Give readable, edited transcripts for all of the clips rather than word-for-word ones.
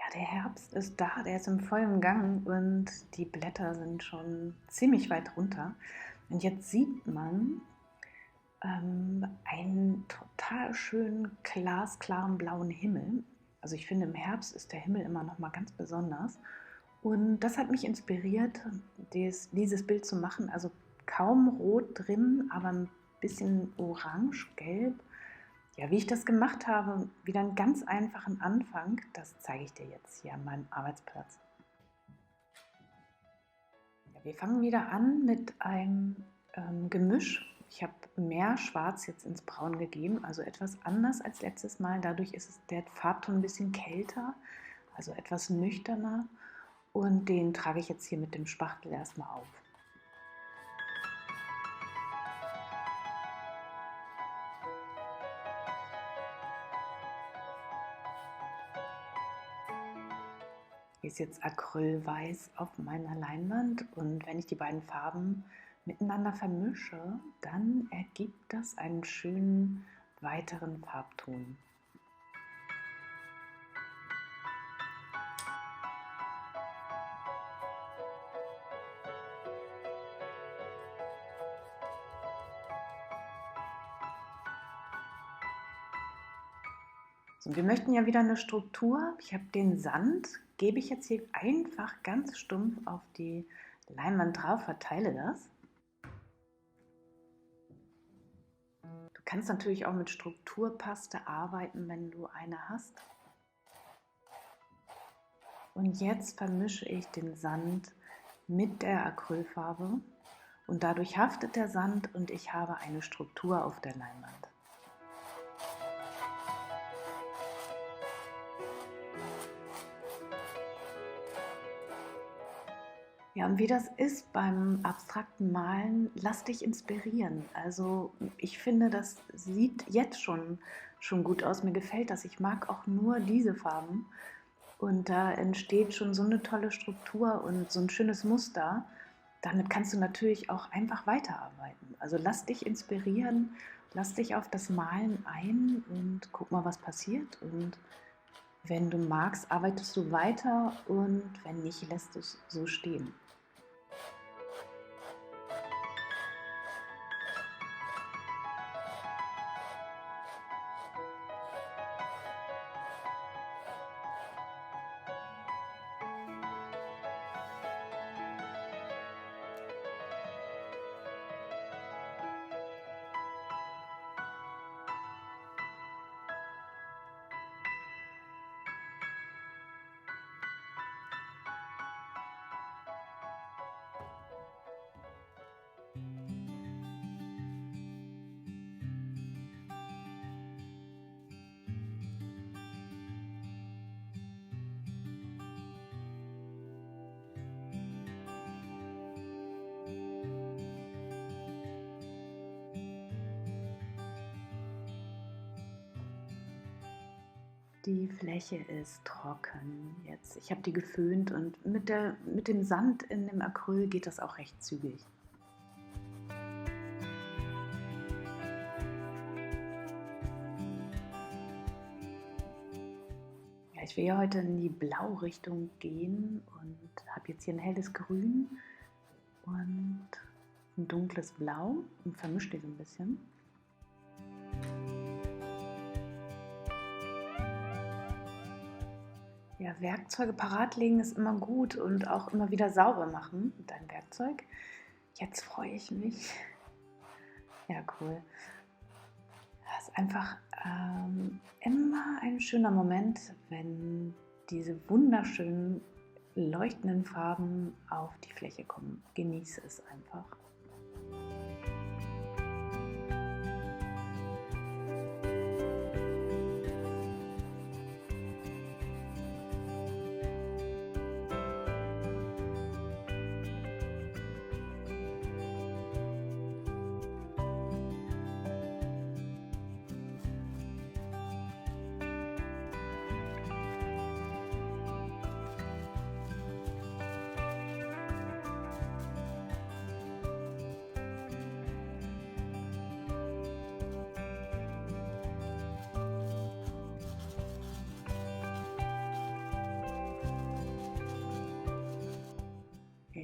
Ja, der Herbst ist da, der ist im vollen Gang und die Blätter sind schon ziemlich weit runter. Und jetzt sieht man einen total schönen, glasklaren blauen Himmel. Also ich finde, im Herbst ist der Himmel immer noch mal ganz besonders. Und das hat mich inspiriert, dieses Bild zu machen. Also kaum rot drin, aber ein bisschen orange, gelb. Ja, wie ich das gemacht habe, wieder einen ganz einfachen Anfang, das zeige ich dir jetzt hier an meinem Arbeitsplatz. Ja, wir fangen wieder an mit einem Gemisch. Ich habe mehr Schwarz jetzt ins Braun gegeben, also etwas anders als letztes Mal. Dadurch ist der Farbton ein bisschen kälter, also etwas nüchterner. Und den trage ich jetzt hier mit dem Spachtel erstmal auf. Hier ist jetzt Acrylweiß auf meiner Leinwand und wenn ich die beiden Farben miteinander vermische, dann ergibt das einen schönen weiteren Farbton. So, wir möchten ja wieder eine Struktur. Ich habe den Sand, gebe ich jetzt hier einfach ganz stumpf auf die Leinwand drauf, verteile das. Du kannst natürlich auch mit Strukturpaste arbeiten, wenn du eine hast. Und jetzt vermische ich den Sand mit der Acrylfarbe und dadurch haftet der Sand und ich habe eine Struktur auf der Leinwand. Ja, und wie das ist beim abstrakten Malen, lass dich inspirieren. Also ich finde, das sieht jetzt schon gut aus. Mir gefällt das. Ich mag auch nur diese Farben. Und da entsteht schon so eine tolle Struktur und so ein schönes Muster. Damit kannst du natürlich auch einfach weiterarbeiten. Also lass dich inspirieren, lass dich auf das Malen ein und guck mal, was passiert. Und wenn du magst, arbeitest du weiter und wenn nicht, lässt du es so stehen. Die Fläche ist trocken jetzt. Ich habe die geföhnt und mit dem Sand in dem Acryl geht das auch recht zügig. Ja, ich will ja heute in die Blau-Richtung gehen und habe jetzt hier ein helles Grün und ein dunkles Blau und vermische die so ein bisschen. Ja, Werkzeuge parat legen ist immer gut und auch immer wieder sauber machen mit deinem Werkzeug. Jetzt freue ich mich. Ja, cool. Das ist einfach immer ein schöner Moment, wenn diese wunderschönen leuchtenden Farben auf die Fläche kommen. Genieße es einfach.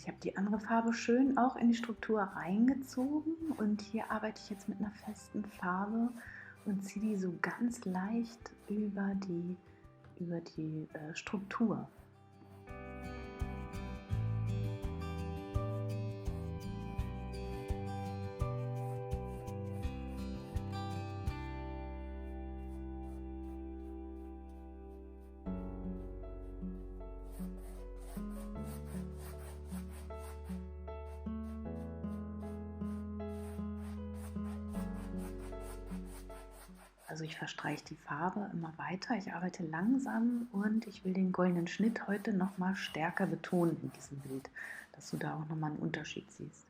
Ich habe die andere Farbe schön auch in die Struktur reingezogen und hier arbeite ich jetzt mit einer festen Farbe und ziehe die so ganz leicht über die Struktur. Also ich verstreiche die Farbe immer weiter, ich arbeite langsam und ich will den goldenen Schnitt heute noch mal stärker betonen in diesem Bild, dass du da auch noch mal einen Unterschied siehst.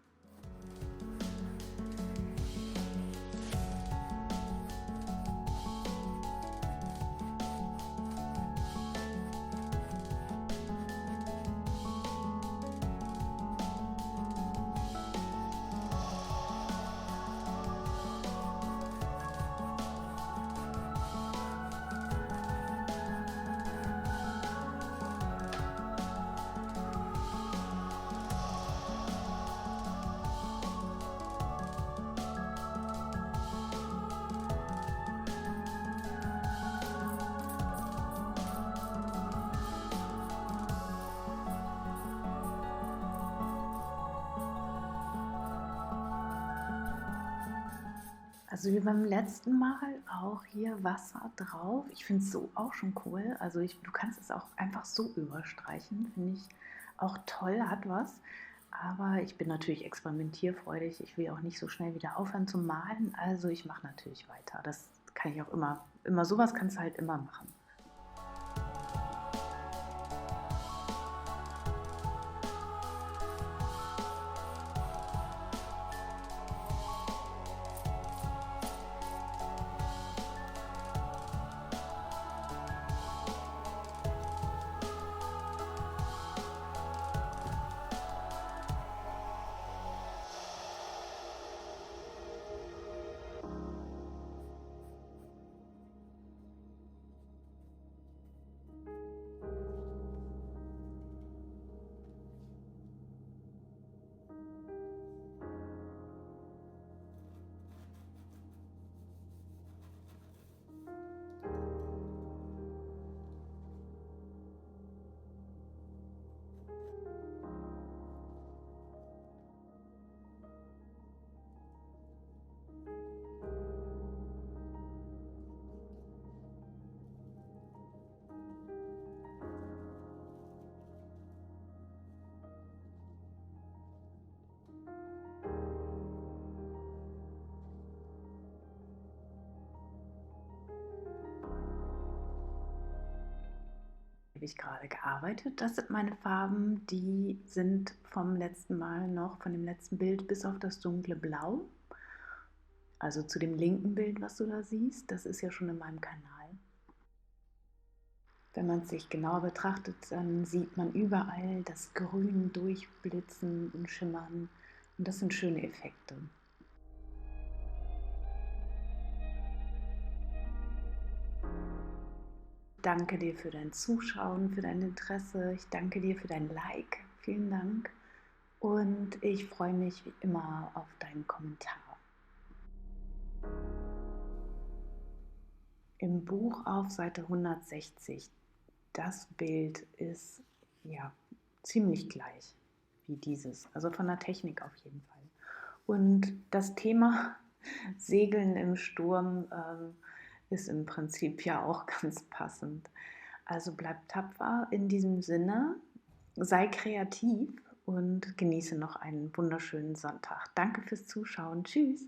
Also wie beim letzten Mal auch hier Wasser drauf. Ich finde es so auch schon cool. Also du kannst es auch einfach so überstreichen. Finde ich auch toll, hat was. Aber ich bin natürlich experimentierfreudig. Ich will auch nicht so schnell wieder aufhören zu malen. Also ich mache natürlich weiter. Das kann ich auch immer sowas kannst du halt immer machen. Habe ich gerade gearbeitet. Das sind meine Farben, die sind vom letzten Mal noch, von dem letzten Bild bis auf das dunkle Blau. Also zu dem linken Bild, was du da siehst, das ist ja schon in meinem Kanal. Wenn man es sich genauer betrachtet, dann sieht man überall das Grün durchblitzen und schimmern. Und das sind schöne Effekte. Danke dir für dein Zuschauen, für dein Interesse. Ich danke dir für dein Like. Vielen Dank. Und ich freue mich wie immer auf deinen Kommentar. Im Buch auf Seite 160, das Bild ist ja ziemlich gleich wie dieses, also von der Technik auf jeden Fall. Und das Thema Segeln im Sturm ist im Prinzip ja auch ganz passend. Also bleib tapfer in diesem Sinne, sei kreativ und genieße noch einen wunderschönen Sonntag. Danke fürs Zuschauen. Tschüss.